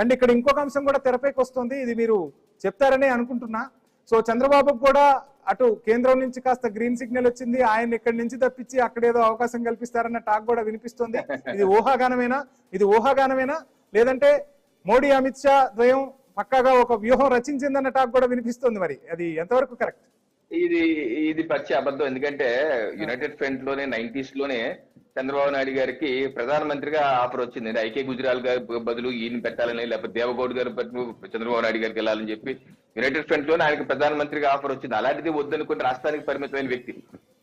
And ఇక్కడ ఇంకొక అంశం కూడా తెరపైకి వస్తుంది, ఇది మీరు చెప్తారని అనుకుంటున్నా. సో చంద్రబాబుకు కూడా అటు కేంద్రం నుంచి కాస్త గ్రీన్ సిగ్నల్ వచ్చింది, ఆయన ఇక్కడి నుంచి తప్పించి అక్కడేదో అవకాశం కల్పిస్తారన్న టాక్ కూడా వినిపిస్తుంది. ఇది ఊహాగానమేనా లేదంటే మోడీ అమిత్ షా ద్వయం పక్కాగా ఒక వ్యూహం రచించిందన్న టాక్ కూడా వినిపిస్తుంది, మరి అది ఎంతవరకు కరెక్ట్? ఇది పచ్చి అబద్ధం. ఎందుకంటే యునైటెడ్ ఫ్రంట్ లోనే 90s లోనే చంద్రబాబు నాయుడు గారికి ప్రధానమంత్రిగా ఆఫర్ వచ్చింది. ఐకే గుజరాల్ గారి బదులు ఈయన పెట్టాలని, లేకపోతే దేవగౌడ్ గారి బదులు చంద్రబాబు నాయుడు గారికి వెళ్ళాలని చెప్పి యునైటెడ్ ఫ్రంట్ లోనే ఆయనకి ప్రధానమంత్రిగా ఆఫర్ వచ్చింది. అలాంటిది వద్దనుకుని రాష్ట్రానికి పరిమితమైన వ్యక్తి.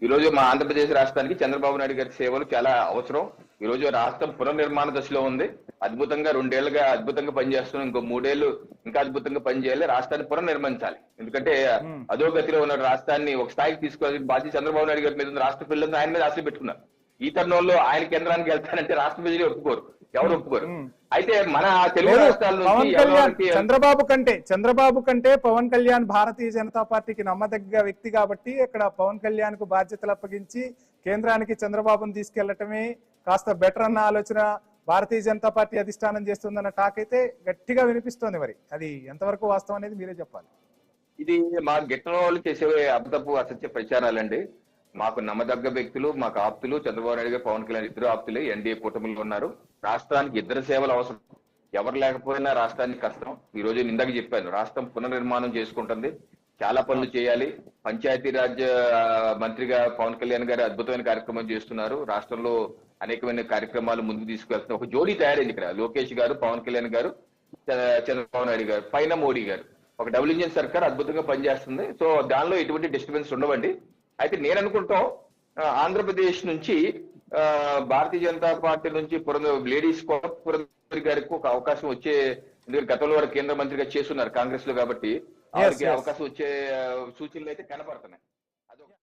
ఈ రోజు మా ఆంధ్రప్రదేశ్ రాష్ట్రానికి చంద్రబాబు నాయుడు గారి సేవలు చాలా అవసరం. ఈ రోజు రాష్ట్రం పునర్నిర్మాణ దశలో ఉంది. అద్భుతంగా 2 ఏళ్లుగా అద్భుతంగా పనిచేస్తున్నాం. ఇంకో 3 ఏళ్లు ఇంకా అద్భుతంగా పనిచేయాలి. రాష్ట్రాన్ని పునర్నిర్మించాలి. ఎందుకంటే అధోగతిలో ఉన్న రాష్ట్రాన్ని ఒక స్థాయికి తీసుకోవాల్సిన బాధ్యత చంద్రబాబు నాయుడు గారి మీద ఉంది. రాష్ట్ర పిల్లలు ఆయన మీద ఆశ పెట్టుకున్నారు. ఈ తరుణంలో ఆయన కేంద్రానికి వెళ్తానంటే రాష్ట్ర ప్రజలు ఒప్పుకోరు, ఎవరు ఒప్పుకోరు. అయితే మన తెలుగు రాష్ట్రాల నుంచి చంద్రబాబు కంటే పవన్ కళ్యాణ్ భారతీయ జనతా పార్టీకి నమ్మదగ్గ వ్యక్తి కాబట్టి ఇక్కడ పవన్ కళ్యాణ్ కు బాధ్యతలు అప్పగించి కేంద్రానికి చంద్రబాబును తీసుకెళ్లటమే కాస్త బెటర్ అన్న ఆలోచన భారతీయ జనతా పార్టీ అధిష్టానం చేస్తుందన్న టాక్ అయితే గట్టిగా వినిపిస్తోంది. మరి అది ఎంతవరకు వాస్తవం అనేది మీరే చెప్పాలి. ఇది మా గిట్టన వాళ్ళు చేసే అబద్ధపు అసత్య ప్రచారాలండి. మాకు నమ్మదగ్గ వ్యక్తులు, మాకు ఆప్తులు చంద్రబాబు నాయుడు గారు, పవన్ కళ్యాణ్ ఇద్దరు ఆప్తులే ఎన్డీఏ కూటమిలో ఉన్నారు. రాష్ట్రానికి ఇద్దరు సేవలు అవసరం. ఎవరు లేకపోయినా రాష్ట్రానికి కష్టం. ఈ రోజు ఇందాక చెప్పాను, రాష్ట్రం పునర్నిర్మాణం చేసుకుంటుంది, చాలా పనులు చేయాలి. పంచాయతీరాజ్ మంత్రిగా పవన్ కళ్యాణ్ గారు అద్భుతమైన కార్యక్రమం చేస్తున్నారు. రాష్ట్రంలో అనేకమైన కార్యక్రమాలు ముందుకు తీసుకెళ్తున్నారు. ఒక జోడీ తయారైంది ఇక్కడ. లోకేష్ గారు, పవన్ కళ్యాణ్ గారు, చంద్రబాబు నాయుడు గారు, పైన మోడీ గారు. ఒక డబుల్ ఇంజిన్ సర్కార్ అద్భుతంగా పనిచేస్తుంది. సో దానిలో ఎటువంటి డిస్టర్బెన్స్ ఉండవండి. అయితే నేను అనుకుంటాం ఆంధ్రప్రదేశ్ నుంచి భారతీయ జనతా పార్టీ నుంచి లేడీస్ పురంధేశ్వరి గారికి ఒక అవకాశం వచ్చే, ఎందుకంటే గతంలో వారు కేంద్ర మంత్రిగా చేస్తున్నారు కాంగ్రెస్ లో, కాబట్టి అవకాశం వచ్చే సూచనలు అయితే కనపడుతున్నాయి.